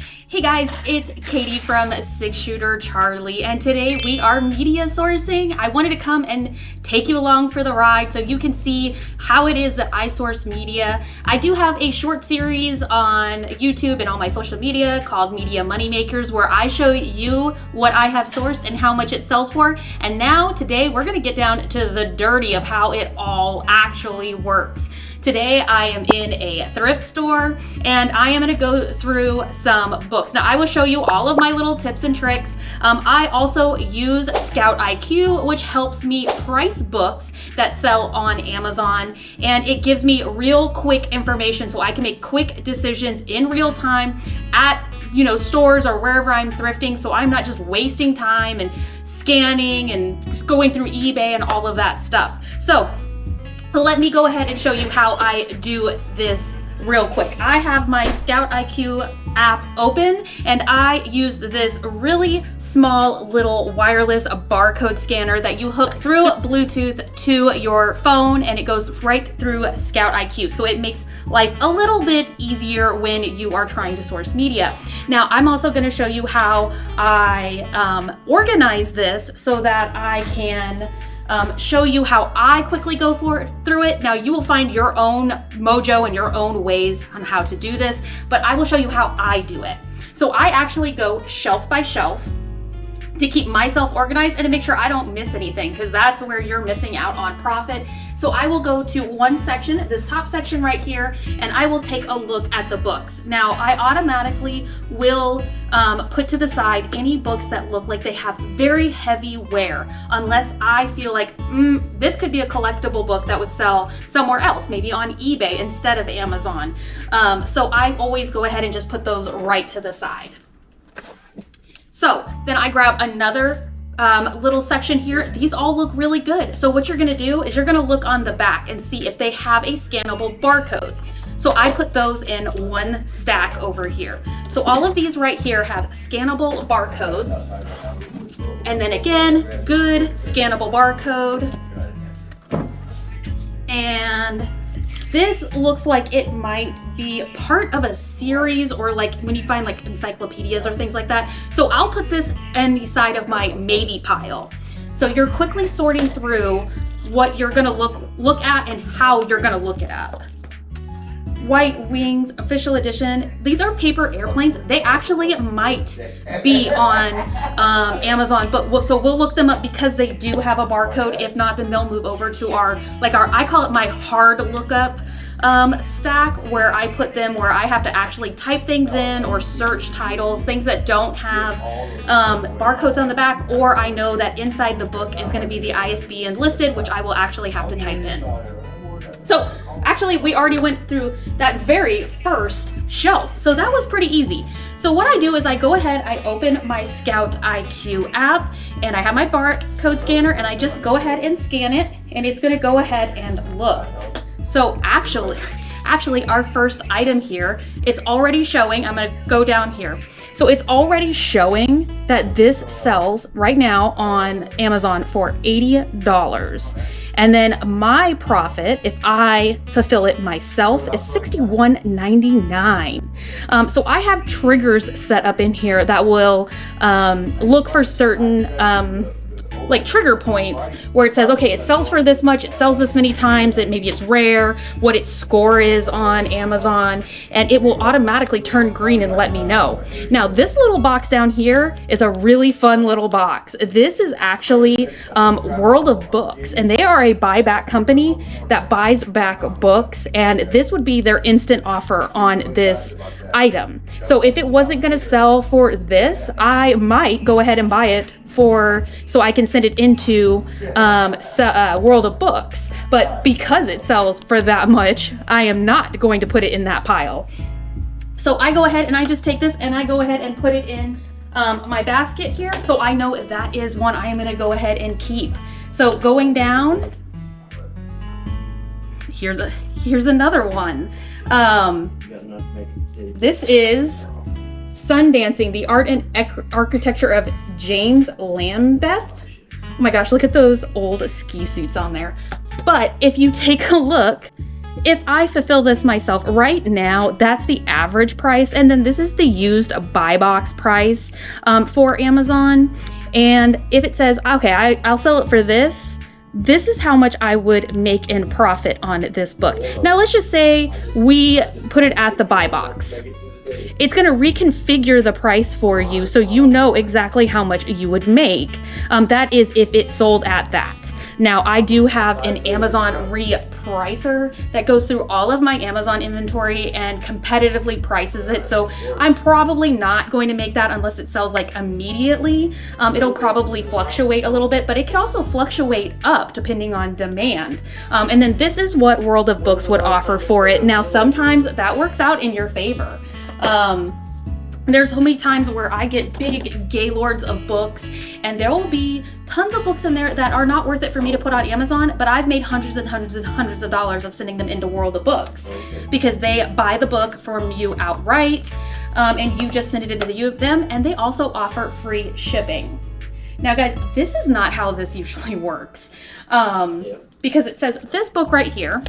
Hey guys, it's Katie from Six Shooter Charlie, and today we are media sourcing. I wanted to come and take you along for the ride so you can see how it is that I source media. I do have a short series on YouTube and all my social media called Media Moneymakers, where I show you what I have sourced and how much it sells for. And now today we're gonna get down to the dirty of how it all actually works. Today I am in a thrift store and I am going to go through some books. Now I will show you all of my little tips and tricks. I also use ScoutIQ, which helps me price books that sell on Amazon, and it gives me real quick information so I can make quick decisions in real time at stores or wherever I'm thrifting, so I'm not just wasting time and scanning and going through eBay and all of that stuff. So let me go ahead and show you how I do this real quick. I have my ScoutIQ app open and I use this really small little wireless barcode scanner that you hook through Bluetooth to your phone, and it goes right through ScoutIQ. So it makes life a little bit easier when you are trying to source media. Now I'm also going to show you how I organize this so that I can show you how I quickly go through it. Now you will find your own mojo and your own ways on how to do this, but I will show you how I do it. So I actually go shelf by shelf to keep myself organized and to make sure I don't miss anything, because that's where you're missing out on profit. So I will go to one section, this top section right here, and I will take a look at the books. Now I automatically will put to the side any books that look like they have very heavy wear, unless I feel like this could be a collectible book that would sell somewhere else, maybe on eBay instead of Amazon. So I always go ahead and just put those right to the side. So then I grab another little section here. These all look really good. So what you're gonna do is you're gonna look on the back and see if they have a scannable barcode. So I put those in one stack over here. So all of these right here have scannable barcodes. And then again, good scannable barcode. And this looks like it might be part of a series, or like when you find like encyclopedias or things like that. So I'll put this in the side of my maybe pile. So you're quickly sorting through what you're gonna look at and how you're gonna look it up. White Wings official edition. These are paper airplanes. They actually might be on Amazon, but so we'll look them up because they do have a barcode. If not, then they'll move over to our I call it my hard lookup stack, where I put them where I have to actually type things in or search titles, things that don't have barcodes on the back, or I know that inside the book is going to be the ISBN listed, which I will actually have to type in. So actually we already went through that very first shelf, so that was pretty easy. So what I do is I go ahead, I open my ScoutIQ app, and I have my barcode scanner, and I just go ahead and scan it, and it's gonna go ahead and look. So actually our first item here, it's already showing. I'm gonna go down here. So it's already showing that this sells right now on Amazon for $80. And then my profit, if I fulfill it myself, is $61.99. So I have triggers set up in here that will look for certain like trigger points where it says, okay, it sells for this much, it sells this many times, maybe it's rare, what its score is on Amazon, and it will automatically turn green and let me know. Now this little box down here is a really fun little box. This is actually World of Books, and they are a buyback company that buys back books, and this would be their instant offer on this item. So if it wasn't going to sell for this, I might go ahead and buy it so I can send it into World of Books. But because it sells for that much, I am not going to put it in that pile. So I go ahead and I just take this and I go ahead and put it in my basket here. So I know that is one I am going to go ahead and keep. So going down, here's another one. This is Sundancing, the Art and Architecture of James Lambeth. Oh my gosh, look at those old ski suits on there. But if you take a look, if I fulfill this myself right now, that's the average price. And then this is the used buy box price for Amazon. And if it says, okay, I'll sell it for this, this is how much I would make in profit on this book. Now, let's just say we put it at the buy box. It's going to reconfigure the price for you so you know exactly how much you would make. That is if it sold at that. Now, I do have an Amazon repricer that goes through all of my Amazon inventory and competitively prices it. So I'm probably not going to make that unless it sells like immediately. It'll probably fluctuate a little bit, but it can also fluctuate up depending on demand. And then this is what World of Books would offer for it. Now, sometimes that works out in your favor. There's so many times where I get big gaylords of books, and there will be tons of books in there that are not worth it for me to put on Amazon, but I've made hundreds and hundreds and hundreds of dollars of sending them into World of Books because they buy the book from you outright, and you just send it into them, and they also offer free shipping. Now, guys, this is not how this usually works, because it says this book right here,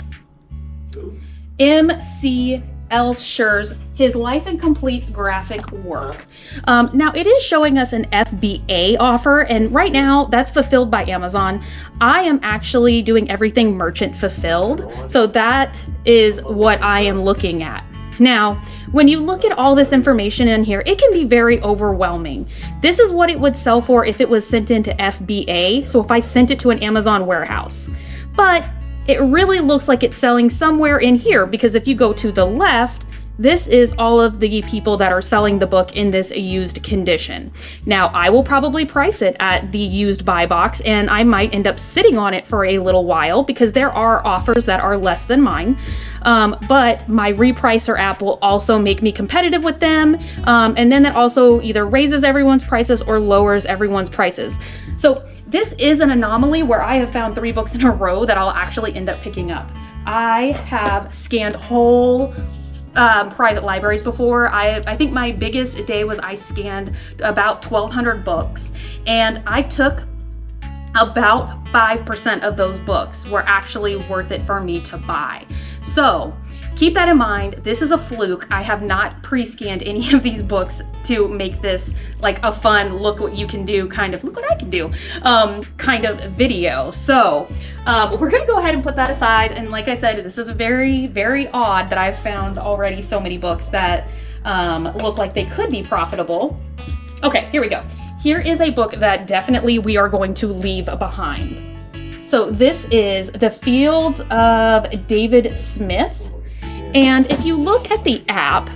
M.C. Elsher's His Life and Complete Graphic Work. Now it is showing us an FBA offer, and right now that's fulfilled by Amazon. I am actually doing everything merchant fulfilled, so that is what I am looking at. Now, when you look at all this information in here, it can be very overwhelming. This is what it would sell for if it was sent into FBA, so if I sent it to an Amazon warehouse. But it really looks like it's selling somewhere in here, because if you go to the left, this is all of the people that are selling the book in this used condition. Now, I will probably price it at the used buy box, and I might end up sitting on it for a little while because there are offers that are less than mine. But my repricer app will also make me competitive with them. And then that also either raises everyone's prices or lowers everyone's prices. So this is an anomaly where I have found 3 books in a row that I'll actually end up picking up. I have scanned whole private libraries before. I think my biggest day was I scanned about 1,200 books, and I took about 5% of those books were actually worth it for me to buy. So keep that in mind. This is a fluke. I have not pre-scanned any of these books to make this like a fun look what you can do kind of, look what I can do kind of video. So we're gonna go ahead and put that aside. And like I said, this is very, very odd that I've found already so many books that look like they could be profitable. Okay, here we go. Here is a book that definitely we are going to leave behind. So this is The Fields of David Smith. And if you look at the app,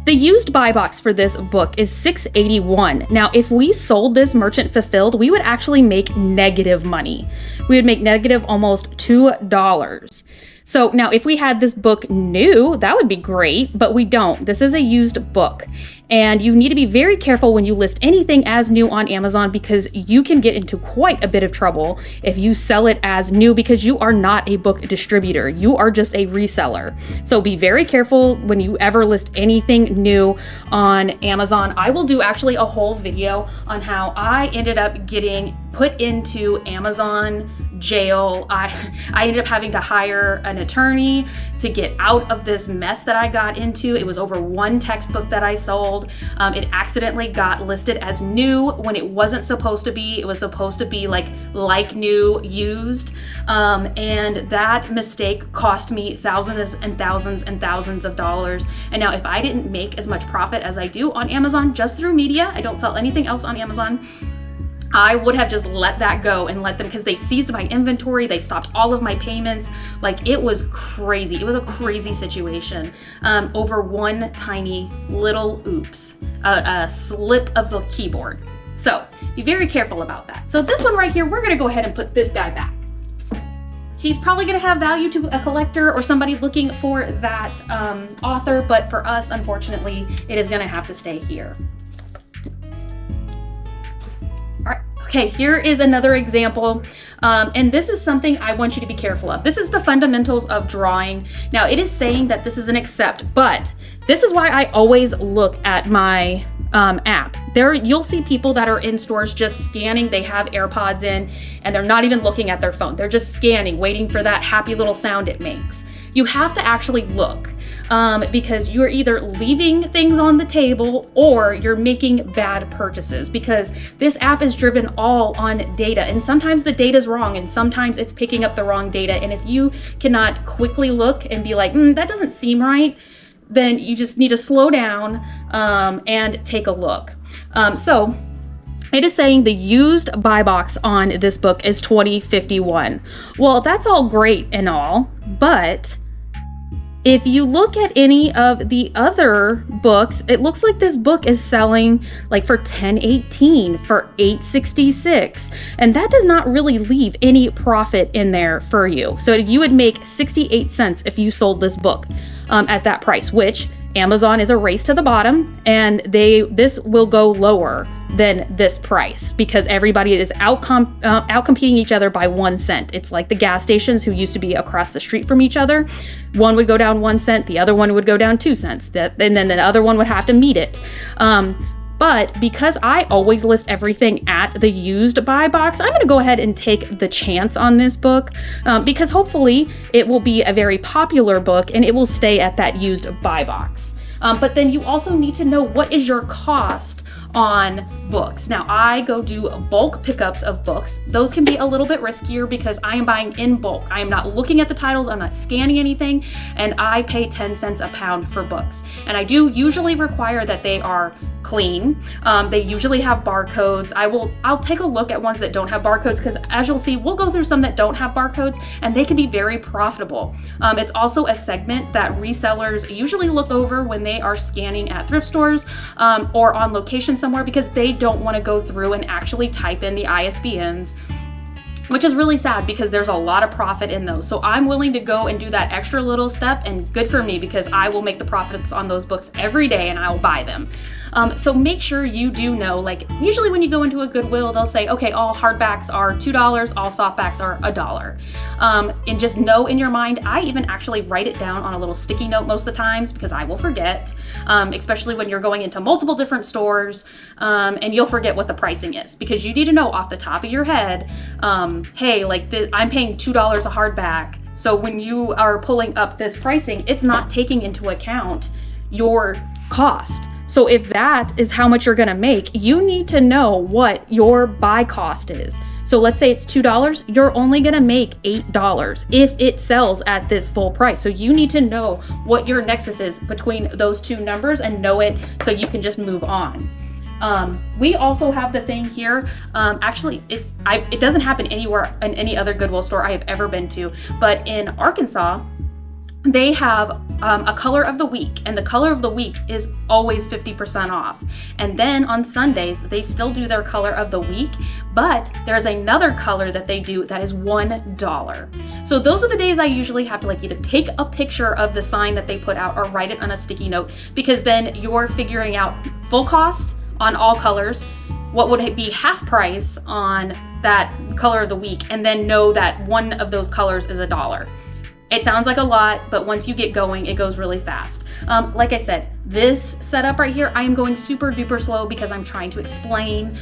the used buy box for this book is $6.81. Now, if we sold this merchant fulfilled, we would actually make negative money. We would make negative almost $2. So now if we had this book new, that would be great, but we don't. This is a used book. And you need to be very careful when you list anything as new on Amazon, because you can get into quite a bit of trouble if you sell it as new, because you are not a book distributor. You are just a reseller. So be very careful when you ever list anything new on Amazon. I will do actually a whole video on how I ended up getting put into Amazon jail. I ended up having to hire an attorney to get out of this mess that I got into. It was over one textbook that I sold. It accidentally got listed as new when it wasn't supposed to be. It was supposed to be like new, used. And that mistake cost me thousands and thousands and thousands of dollars. And now if I didn't make as much profit as I do on Amazon just through media, I don't sell anything else on Amazon, I would have just let that go and let them, because they seized my inventory, they stopped all of my payments. Like, it was crazy. It was a crazy situation over one tiny little oops, a slip of the keyboard. So be very careful about that. So this one right here, we're gonna go ahead and put this guy back. He's probably gonna have value to a collector or somebody looking for that author, but for us, unfortunately, it is gonna have to stay here. All right, Okay, here is another example, and this is something I want you to be careful of. This is the fundamentals of drawing. Now, it is saying that this is an accept, but this is why I always look at my app. There, you'll see people that are in stores just scanning. They have AirPods in, and they're not even looking at their phone. They're just scanning, waiting for that happy little sound it makes. You have to actually look. Because you're either leaving things on the table or you're making bad purchases, because this app is driven all on data, and sometimes the data is wrong and sometimes it's picking up the wrong data. And if you cannot quickly look and be like, that doesn't seem right, then you just need to slow down and take a look. So it is saying the used buy box on this book is $20.51. Well, that's all great and all, but if you look at any of the other books, it looks like this book is selling like for $10.18, for $8.66, and that does not really leave any profit in there for you. So you would make 68 cents if you sold this book at that price, which Amazon is a race to the bottom, and this will go lower than this price because everybody is out competing each other by 1 cent. It's like the gas stations who used to be across the street from each other. One would go down 1 cent, the other one would go down 2 cents, and then the other one would have to meet it. But because I always list everything at the used buy box, I'm going to go ahead and take the chance on this book because hopefully it will be a very popular book and it will stay at that used buy box. But then you also need to know what is your cost on books. Now, I go do bulk pickups of books. Those can be a little bit riskier because I am buying in bulk. I am not looking at the titles, I'm not scanning anything, and I pay 10 cents a pound for books. And I do usually require that they are clean. They usually have barcodes. I'll take a look at ones that don't have barcodes because, as you'll see, we'll go through some that don't have barcodes and they can be very profitable. It's also a segment that resellers usually look over when they are scanning at thrift stores or on location somewhere, because they don't want to go through and actually type in the ISBNs, which is really sad because there's a lot of profit in those. So I'm willing to go and do that extra little step, and good for me because I will make the profits on those books every day and I will buy them. So make sure you do know, like usually when you go into a Goodwill, they'll say, okay, all hardbacks are $2, all softbacks are $1. And just know in your mind, I even actually write it down on a little sticky note most of the times because I will forget, especially when you're going into multiple different stores, and you'll forget what the pricing is because you need to know off the top of your head, hey, like I'm paying $2 a hardback. So when you are pulling up this pricing, it's not taking into account your cost. So if that is how much you're gonna make, you need to know what your buy cost is. So let's say it's $2, you're only gonna make $8 if it sells at this full price. So you need to know what your nexus is between those two numbers and know it so you can just move on. We also have the thing here, actually it doesn't happen anywhere in any other Goodwill store I have ever been to, but in Arkansas, they have a color of the week, and the color of the week is always 50% off. And then on Sundays, they still do their color of the week, but there's another color that they do that is $1. So those are the days I usually have to like either take a picture of the sign that they put out or write it on a sticky note, because then you're figuring out full cost on all colors, what would it be half price on that color of the week, and then know that one of those colors is $1. It sounds like a lot, but once you get going, it goes really fast. Like I said, this setup right here, I am going super duper slow because I'm trying to explain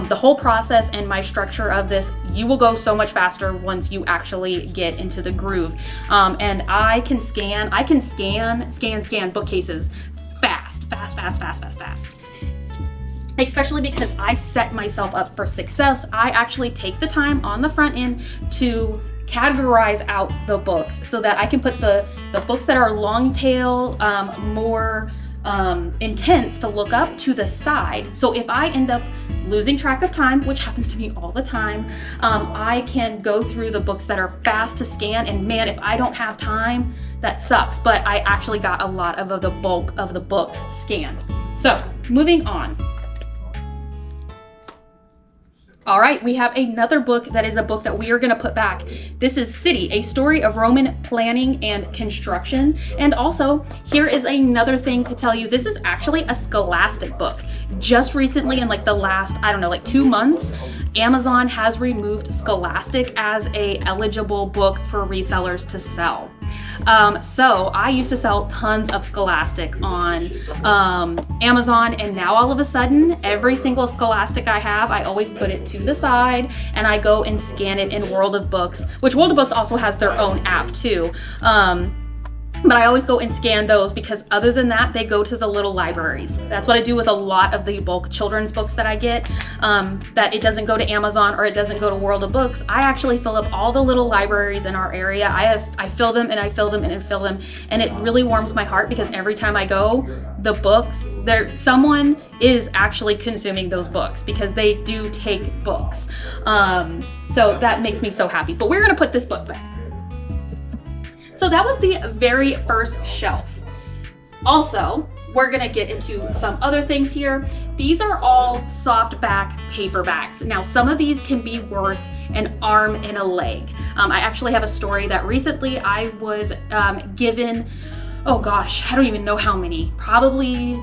the whole process and my structure of this. You will go so much faster once you actually get into the groove. And I can scan bookcases fast. Especially because I set myself up for success. I actually take the time on the front end to categorize out the books so that I can put the books that are long tail, more intense to look up, to the side. So if I end up losing track of time, which happens to me all the time, I can go through the books that are fast to scan, and man, if I don't have time, that sucks. But I actually got a lot of the bulk of the books scanned. So moving on. All right, we have another book that is a book that we are going to put back. This is City, a story of Roman planning and construction. And also, here is another thing to tell you. This is actually a Scholastic book. Just recently, in like the last, I don't know, like 2 months, Amazon has removed Scholastic as a eligible book for resellers to sell. So I used to sell tons of Scholastic on Amazon, and now all of a sudden, every single Scholastic I have, I always put it to the side and I go and scan it in World of Books, which World of Books also has their own app too. But I always go and scan those because other than that, they go to the little libraries. That's what I do with a lot of the bulk children's books that I get, that it doesn't go to Amazon or it doesn't go to World of Books. I actually fill up all the little libraries in our area. I fill them and I fill them and I fill them. And it really warms my heart because every time I go, the books, someone is actually consuming those books because they do take books. So that makes me so happy. But we're gonna put this book back. So that was the very first shelf. Also, we're gonna get into some other things here. These are all softback paperbacks. Now, some of these can be worth an arm and a leg. I actually have a story that recently I was given, oh gosh, I don't even know how many, probably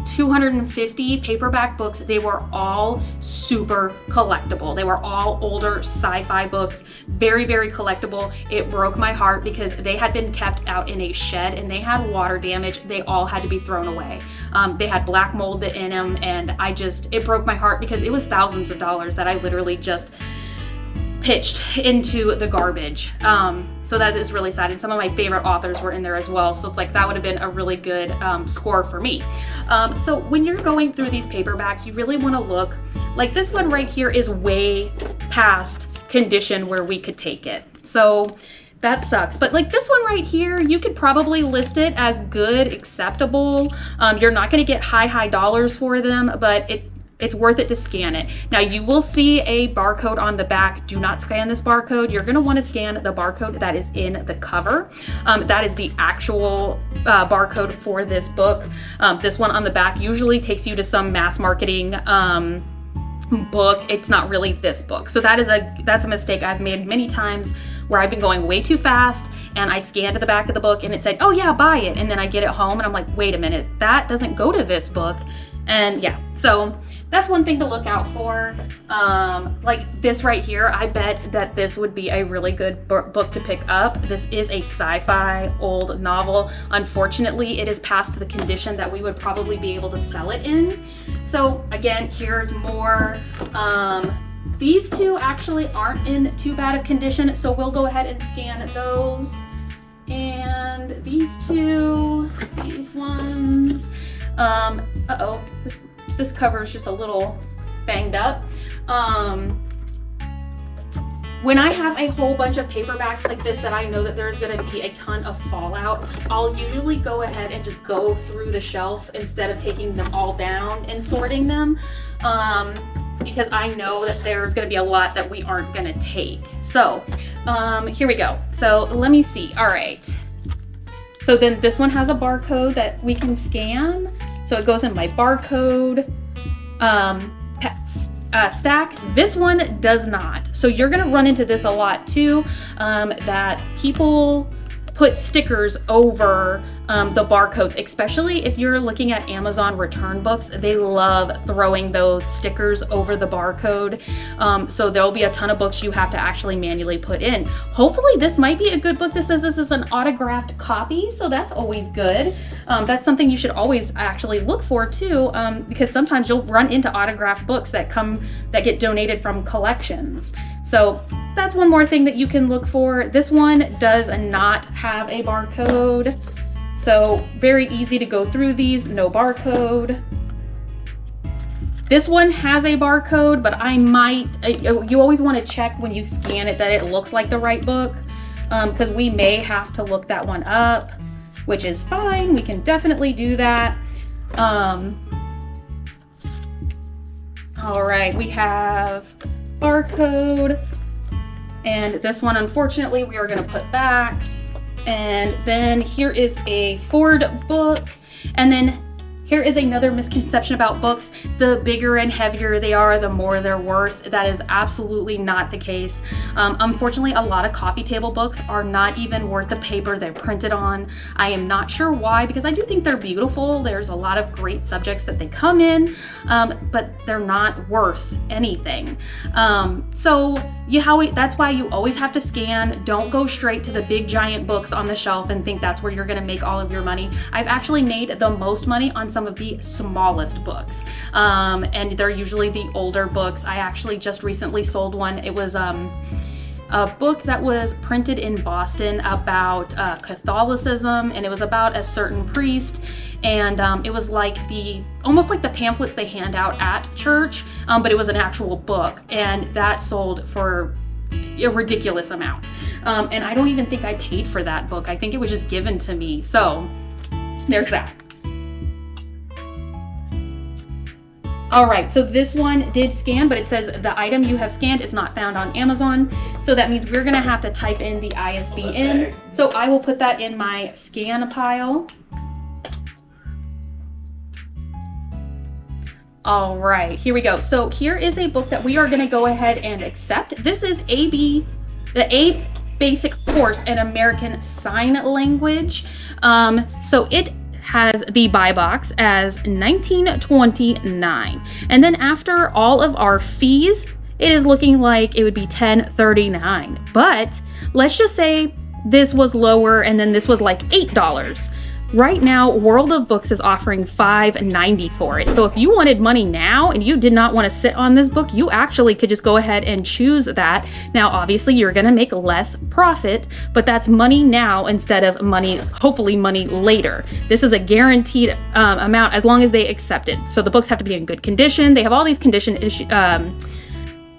250 paperback books. They were all super collectible. They were all older sci-fi books, very, very collectible. It broke my heart because they had been kept out in a shed and they had water damage. They all had to be thrown away. They had black mold in them, and it broke my heart because it was thousands of dollars that I literally just pitched into the garbage. So that is really sad. And some of my favorite authors were in there as well. So it's like, that would have been a really good score for me. So when you're going through these paperbacks, you really want to look, like this one right here is way past condition where we could take it. So that sucks. But like this one right here, you could probably list it as good, acceptable. You're not going to get high dollars for them, but it's worth it to scan it. Now you will see a barcode on the back. Do not scan this barcode. You're gonna wanna scan the barcode that is in the cover. That is the actual barcode for this book. This one on the back usually takes you to some mass marketing book. It's not really this book. So that's a mistake I've made many times where I've been going way too fast and I scanned the back of the book and it said, oh yeah, buy it. And then I get it home and I'm like, wait a minute, that doesn't go to this book. And yeah, so that's one thing to look out for. Like this right here, I bet that this would be a really good book to pick up. This is a sci-fi old novel. Unfortunately, it is past the condition that we would probably be able to sell it in. So again, here's more. These two actually aren't in too bad of condition, so we'll go ahead and scan those. And these ones, this cover is just a little banged up. When I have a whole bunch of paperbacks like this that I know that there's gonna be a ton of fallout, I'll usually go ahead and just go through the shelf instead of taking them all down and sorting them, because I know that there's gonna be a lot that we aren't gonna take. So here we go. So let me see. All right. So then this one has a barcode that we can scan. So it goes in my barcode stack. This one does not. So you're gonna run into this a lot too, that people put stickers over the barcodes, especially if you're looking at Amazon return books. They love throwing those stickers over the barcode. So there'll be a ton of books you have to actually manually put in. Hopefully this might be a good book. This says this is an autographed copy, so that's always good. That's something you should always actually look for too, because sometimes you'll run into autographed books that get donated from collections. So that's one more thing that you can look for. This one does not have a barcode. So very easy to go through these, no barcode. This one has a barcode, but you always want to check when you scan it that it looks like the right book, because we may have to look that one up, which is fine. We can definitely do that. All right, we have barcode, and this one, unfortunately, we are going to put back. And then here is a Ford book. And then Here is another misconception about books. The bigger and heavier they are, the more they're worth. That is absolutely not the case. Unfortunately, a lot of coffee table books are not even worth the paper they're printed on. I am not sure why, because I do think they're beautiful. There's a lot of great subjects that they come in, but they're not worth anything. That's why you always have to scan. Don't go straight to the big giant books on the shelf and think that's where you're gonna make all of your money. I've actually made the most money on some of the smallest books, and they're usually the older books. I actually just recently sold one. It was a book that was printed in Boston about Catholicism, and it was about a certain priest, and it was like almost like the pamphlets they hand out at church, but it was an actual book, and that sold for a ridiculous amount. And I don't even think I paid for that book. I think it was just given to me. So there's that. All right, so this one did scan, but it says the item you have scanned is not found on Amazon. So that means we're gonna have to type in the ISBN. So I will put that in my scan pile. All right, here we go. So here is a book that we are gonna go ahead and accept. This is the A Basic Course in American Sign Language. So it has the buy box as $19.29. And then after all of our fees, it is looking like it would be $10.39. But let's just say this was lower and then this was like $8. Right now, World of Books is offering $5.90 for it. So if you wanted money now and you did not want to sit on this book, you actually could just go ahead and choose that. Now, obviously, you're going to make less profit, but that's money now instead of money, hopefully money later. This is a guaranteed amount as long as they accept it. So the books have to be in good condition. They have all these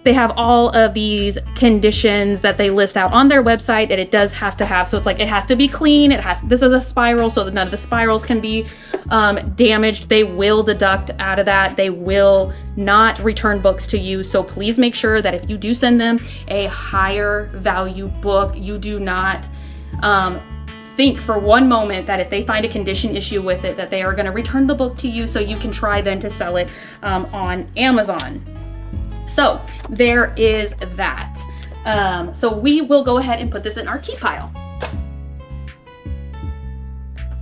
they have all of these conditions that they list out on their website, and it does have to have, so it's like it has to be clean, this is a spiral so that none of the spirals can be damaged. They will deduct out of that. They will not return books to you. So please make sure that if you do send them a higher value book, you do not think for one moment that if they find a condition issue with it, that they are going to return the book to you so you can try then to sell it on Amazon. So there is that. So we will go ahead and put this in our keep pile.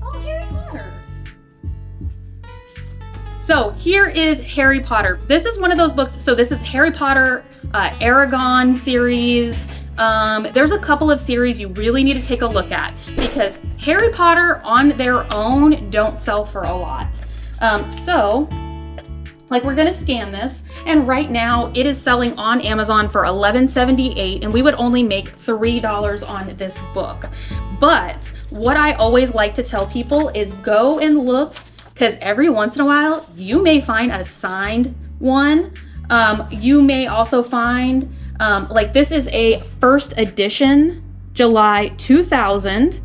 Oh, Harry Potter. So here is Harry Potter. This is one of those books. So this is Harry Potter Aragon series. There's a couple of series you really need to take a look at because Harry Potter on their own don't sell for a lot. Like we're gonna scan this, and right now it is selling on Amazon for $11.78, and we would only make $3 on this book. But what I always like to tell people is go and look, because every once in a while you may find a signed one. You may also find, like this is a first edition, July 2000,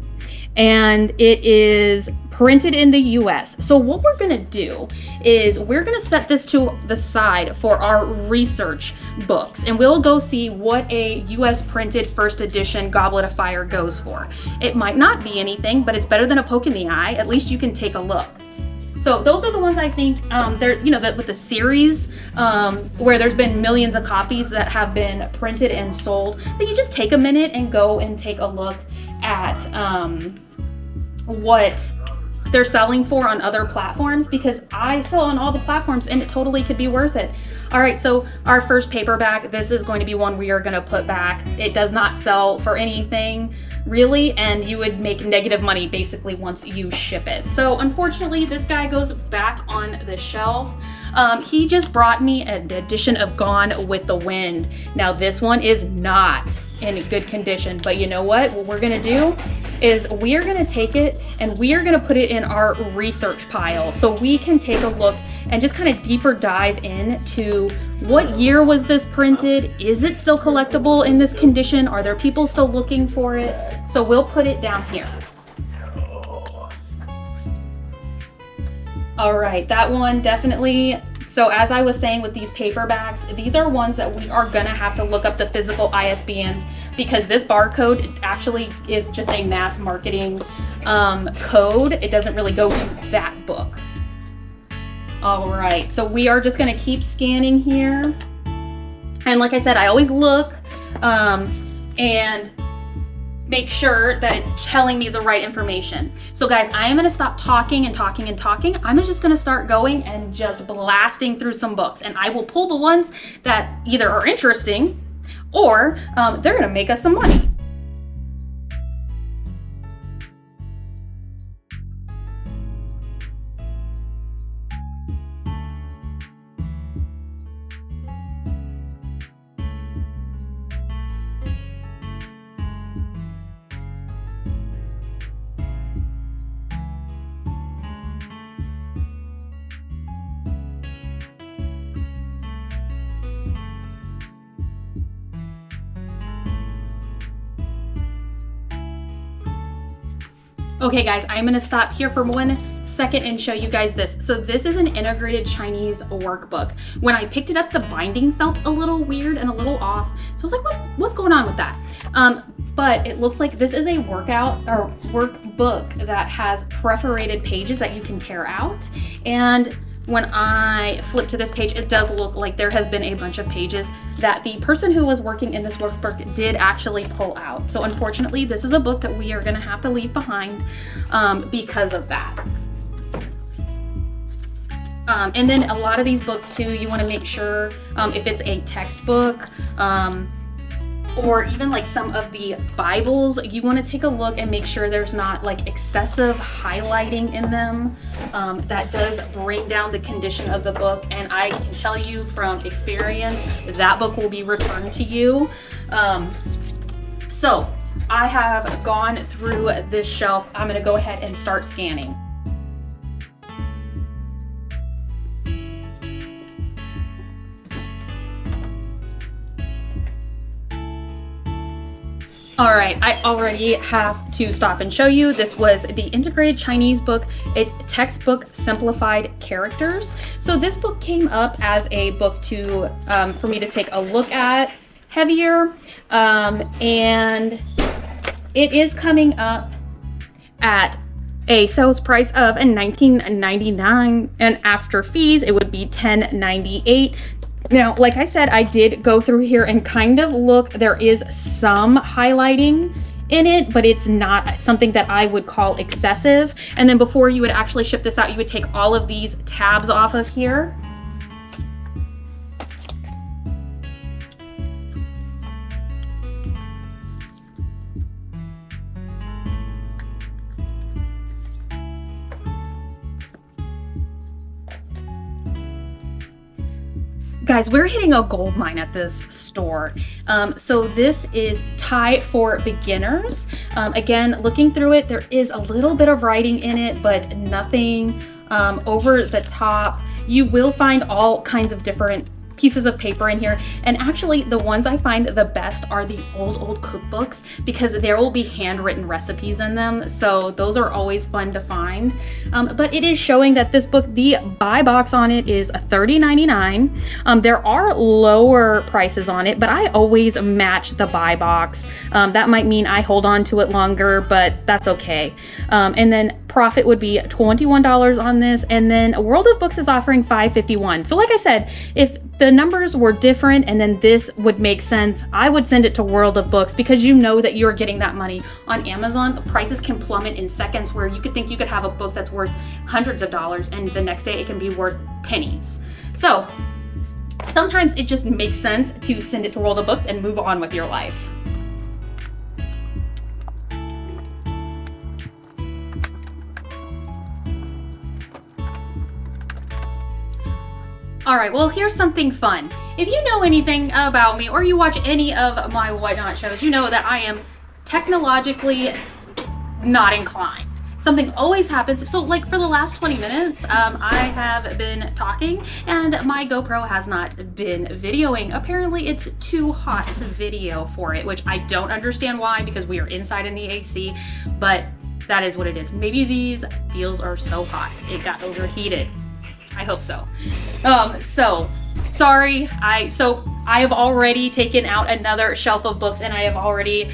and it is printed in the US. So what we're gonna do is we're gonna set this to the side for our research books, and we'll go see what a US printed first edition Goblet of Fire goes for. It might not be anything, but it's better than a poke in the eye. At least you can take a look. So those are the ones I think, they're, with the series, where there's been millions of copies that have been printed and sold, that you just take a minute and go and take a look at what they're selling for on other platforms, because I sell on all the platforms and it totally could be worth it. All right, so our first paperback, this is going to be one we are gonna put back. It does not sell for anything really, and you would make negative money basically once you ship it. So unfortunately, this guy goes back on the shelf. He just brought me an edition of Gone with the Wind. Now this one is not in good condition, but you know what we're gonna do is we're gonna take it and we are gonna put it in our research pile so we can take a look and just kind of deeper dive into what year was this printed? Is it still collectible in this condition? Are there people still looking for it? So we'll put it down here. All right, that one definitely. So as I was saying with these paperbacks, these are ones that we are gonna have to look up the physical ISBNs, because this barcode actually is just a mass marketing code. It doesn't really go to that book. All right, so we are just gonna keep scanning here. And like I said, I always look and make sure that it's telling me the right information. So guys, I am gonna stop talking and talking and talking. I'm just gonna start going and just blasting through some books, and I will pull the ones that either are interesting or they're gonna make us some money. Okay guys, I'm gonna stop here for 1 second and show you guys this. So this is an integrated Chinese workbook. When I picked it up, the binding felt a little weird and a little off. So I was like, what's going on with that? But it looks like this is a workbook that has perforated pages that you can tear out. And when I flip to this page, it does look like there has been a bunch of pages that the person who was working in this workbook did actually pull out. So unfortunately, this is a book that we are gonna have to leave behind because of that. And then a lot of these books too, you wanna make sure if it's a textbook, or even like some of the Bibles, you want to take a look and make sure there's not like excessive highlighting in them. That does bring down the condition of the book, and I can tell you from experience that book will be returned to you. So I have gone through this shelf. I'm going to go ahead and start scanning. All right, I already have to stop and show you. This was the integrated Chinese book. It's textbook simplified characters. So this book came up as a book to for me to take a look at heavier, and it is coming up at a sales price of $19.99, and after fees it would be $10.98. Now, like I said, I did go through here and kind of look. There is some highlighting in it, but it's not something that I would call excessive. And then before you would actually ship this out, you would take all of these tabs off of here. Guys, we're hitting a gold mine at this store. So this is Thai for beginners. Again, looking through it, there is a little bit of writing in it, but nothing over the top. You will find all kinds of different pieces of paper in here, and actually the ones I find the best are the old cookbooks, because there will be handwritten recipes in them, so those are always fun to find. But it is showing that this book, the buy box on it is $30.99. There are lower prices on it, but I always match the buy box. That might mean I hold on to it longer, but that's okay. And then profit would be $21 on this, and then World of Books is offering $5.51. So like I said, if the numbers were different and then this would make sense, I would send it to World of Books, because you know that you're getting that money. On Amazon, prices can plummet in seconds, where you could think you could have a book that's worth hundreds of dollars and the next day it can be worth pennies. So sometimes it just makes sense to send it to World of Books and move on with your life. All right, well, here's something fun. If you know anything about me or you watch any of my Whatnot shows, you know that I am technologically not inclined. Something always happens. So like for the last 20 minutes, I have been talking and my GoPro has not been videoing. Apparently it's too hot to video for it, which I don't understand why, because we are inside in the AC, but that is what it is. Maybe these deals are so hot, it got overheated. I hope so. So sorry. I I have already taken out another shelf of books, and I have already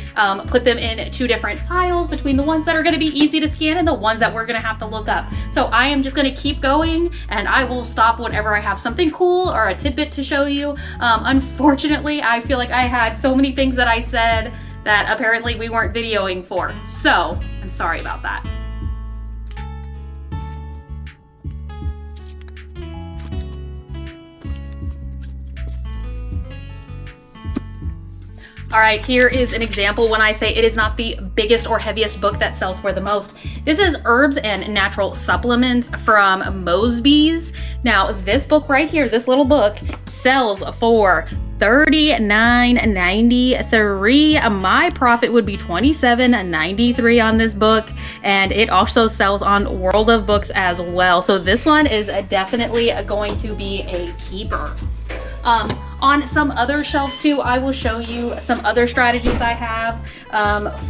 put them in 2 different piles between the ones that are going to be easy to scan and the ones that we're going to have to look up. So I am just going to keep going, and I will stop whenever I have something cool or a tidbit to show you. Unfortunately, I feel like I had so many things that I said that apparently we weren't videoing for. So I'm sorry about that. All right, here is an example when I say it is not the biggest or heaviest book that sells for the most. This is Herbs and Natural Supplements from Mosby's. Now, this book right here, this little book, sells for $39.93. My profit would be $27.93 on this book, and it also sells on World of Books as well. So this one is definitely going to be a keeper. On some other shelves too, I will show you some other strategies I have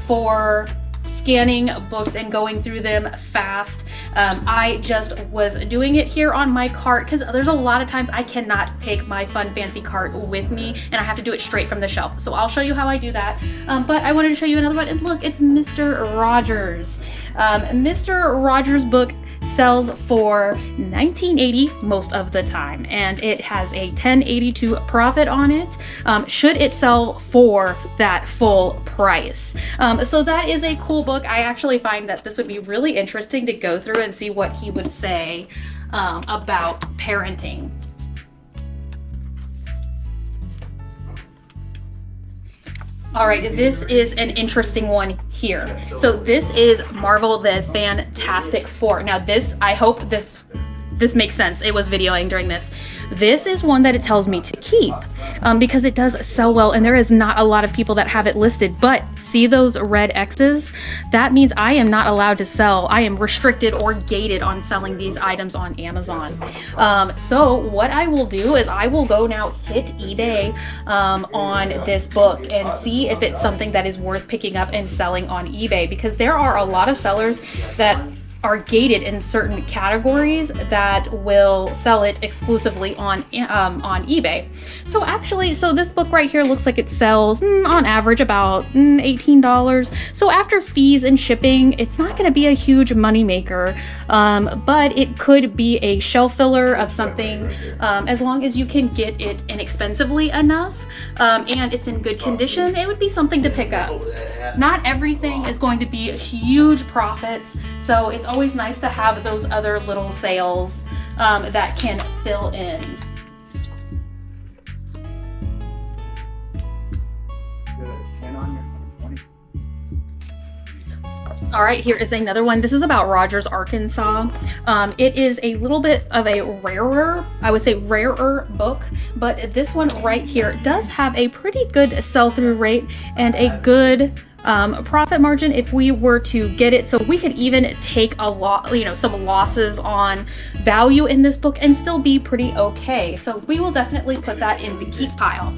for scanning books and going through them fast. I just was doing it here on my cart because there's a lot of times I cannot take my fun fancy cart with me and I have to do it straight from the shelf. So I'll show you how I do that. But I wanted to show you another one, and look, it's Mr. Rogers. Mr. Rogers' book sells for $19.80 most of the time, and it has a $10.82 profit on it, should it sell for that full price. So that is a cool book. I actually find that this would be really interesting to go through and see what he would say about parenting. All right, this is an interesting one here. So this is Marvel the Fantastic Four. Now this, I hope this makes sense. It was videoing during this. This is one that it tells me to keep because it does sell well, and there is not a lot of people that have it listed. But see those red X's? That means I am not allowed to sell. I am restricted or gated on selling these items on Amazon. So what I will do is I will go now hit eBay on this book and see if it's something that is worth picking up and selling on eBay, because there are a lot of sellers that are gated in certain categories that will sell it exclusively on eBay. So actually, so this book right here looks like it sells on average about $18. So after fees and shipping, it's not going to be a huge money maker, but it could be a shelf filler of something as long as you can get it inexpensively enough and it's in good condition. It would be something to pick up. Not everything is going to be huge profits, so it's always nice to have those other little sales that can fill in. All right, here is another one. This is about Rogers, Arkansas. It is a little bit of a rarer, I would say rarer book, but this one right here does have a pretty good sell-through rate and a good profit margin if we were to get it. So we could even take a lot, some losses on value in this book and still be pretty okay. So we will definitely put that in the keep pile.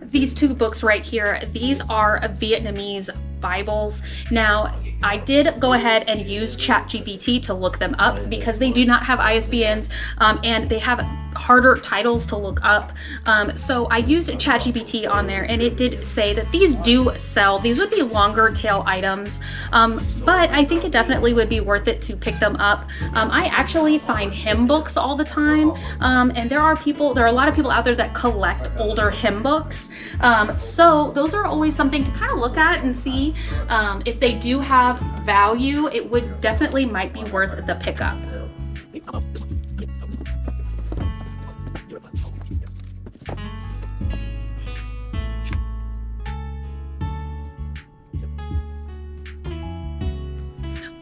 These 2 books right here, these are Vietnamese Bibles. Now, I did go ahead and use ChatGPT to look them up because they do not have ISBNs and they have harder titles to look up. So I used ChatGPT on there, and it did say that these do sell. These would be longer tail items, but I think it definitely would be worth it to pick them up. I actually find hymn books all the time, and there are a lot of people out there that collect older hymn books. So those are always something to kind of look at and see if they do have value. It would definitely might be worth the pickup.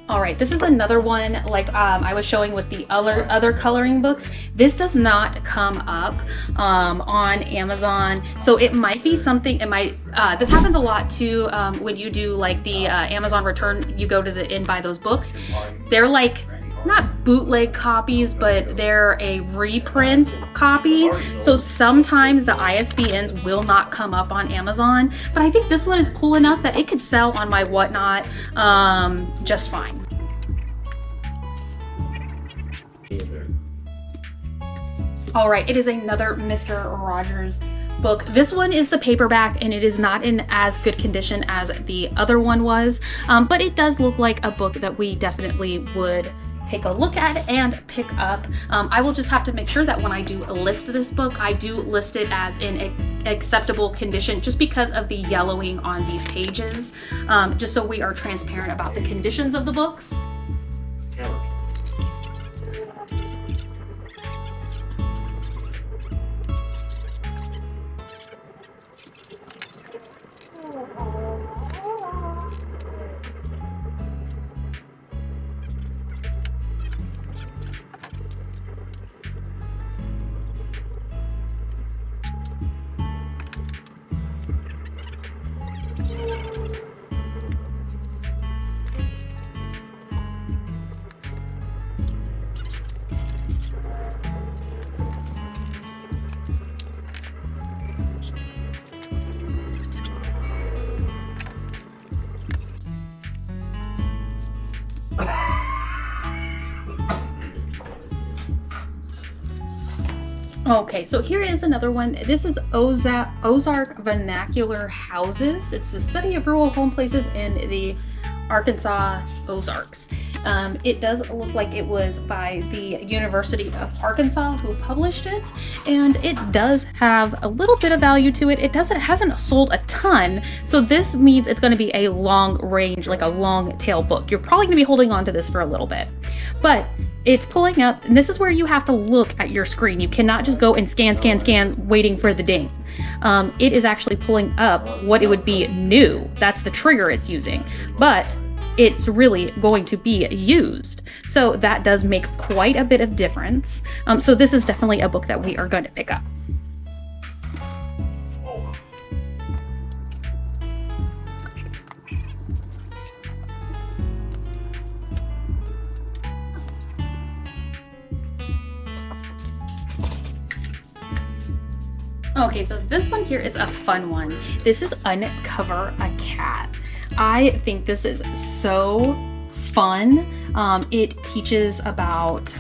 All right, this is another one like I was showing with the other coloring books. This does not come up on Amazon, so it might be something. It might. This happens a lot too when you do like the Amazon return. You go to the and buy those books. They're like not bootleg copies, but they're a reprint copy. So sometimes the ISBNs will not come up on Amazon, but I think this one is cool enough that it could sell on my Whatnot just fine. All right, it is another Mr. Rogers book. This one is the paperback and it is not in as good condition as the other one was, but it does look like a book that we definitely would take a look at and pick up. I will just have to make sure that when I do list this book, I do list it as in acceptable condition, just because of the yellowing on these pages, just so we are transparent about the conditions of the books. Okay, so here is another one. This is Ozark Vernacular Houses. It's the study of rural home places in the Arkansas Ozarks. It does look like it was by the University of Arkansas who published it, and it does have a little bit of value to it. It hasn't sold a ton, so this means it's going to be a long range, like a long tail book. You're probably going to be holding on to this for a little bit, but it's pulling up, and this is where you have to look at your screen. You cannot just go and scan, waiting for the ding. It is actually pulling up what it would be new. That's the trigger it's using, but it's really going to be used. So that does make quite a bit of difference. So this is definitely a book that we are going to pick up. Okay, so this one here is a fun one. This is Uncover a Cat. I think this is so fun. It teaches about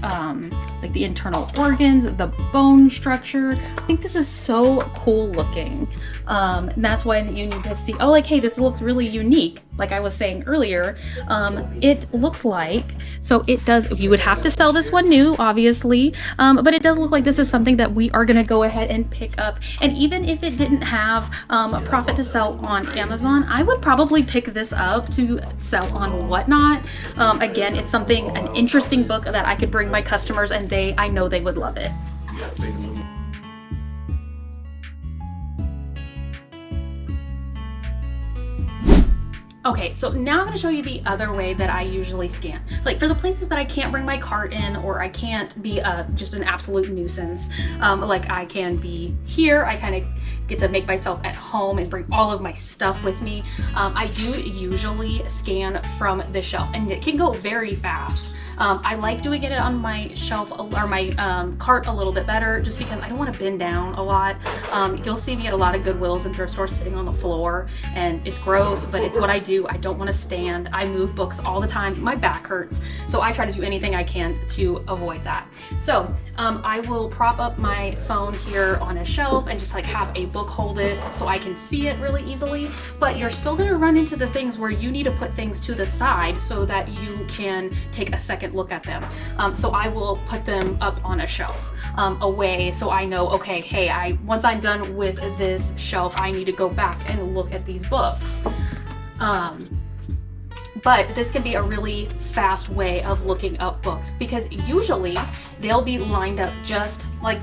like the internal organs, the bone structure. I think this is so cool looking. And that's when you need to see, oh, like, hey, this looks really unique. Like I was saying earlier, it looks like, so it does, you would have to sell this one new, obviously, but it does look like this is something that we are gonna go ahead and pick up. And even if it didn't have a profit to sell on Amazon, I would probably pick this up to sell on Whatnot. Again, it's something, an interesting book that I could bring my customers, and I know they would love it. Okay, so now I'm going to show you the other way that I usually scan. Like for the places that I can't bring my cart in, or I can't be just an absolute nuisance, like I can be here, I kind of get to make myself at home and bring all of my stuff with me. I do usually scan from the shelf, and it can go very fast. I like doing it on my shelf or my cart a little bit better, just because I don't want to bend down a lot. You'll see me at a lot of Goodwills and thrift stores sitting on the floor, and it's gross, but it's what I do. I don't want to stand. I move books all the time. My back hurts, so I try to do anything I can to avoid that. So I will prop up my phone here on a shelf and just like have a book hold it so I can see it really easily, but you're still going to run into the things where you need to put things to the side so that you can take a second look at them. So I will put them up on a shelf away, so I know, okay, hey, once I'm done with this shelf, I need to go back and look at these books. But this can be a really fast way of looking up books, because usually they'll be lined up just like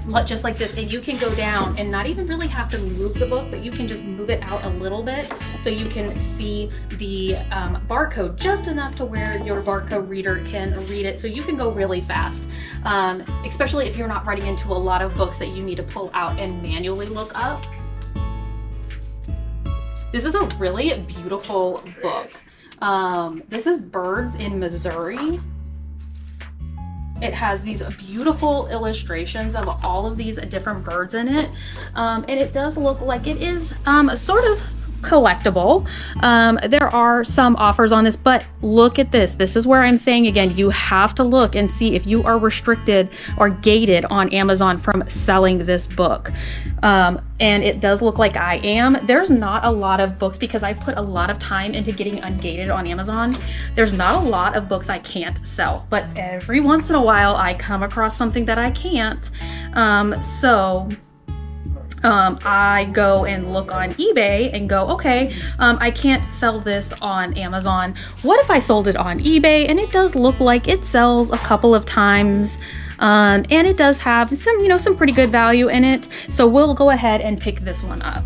this, and you can go down and not even really have to move the book, but you can just move it out a little bit so you can see the barcode just enough to where your barcode reader can read it, so you can go really fast, especially if you're not running into a lot of books that you need to pull out and manually look up. This is a really beautiful book. This is Birds in Missouri. It has these beautiful illustrations of all of these different birds in it. And it does look like it is sort of collectible. There are some offers on this, but look at this. This is where I'm saying again, you have to look and see if you are restricted or gated on Amazon from selling this book. And it does look like I am. There's not a lot of books, because I've put a lot of time into getting ungated on Amazon. There's not a lot of books I can't sell, but every once in a while I come across something that I can't. I go and look on eBay and go, okay, I can't sell this on Amazon. What if I sold it on eBay? And it does look like it sells a couple of times. And it does have some, some pretty good value in it. So we'll go ahead and pick this one up.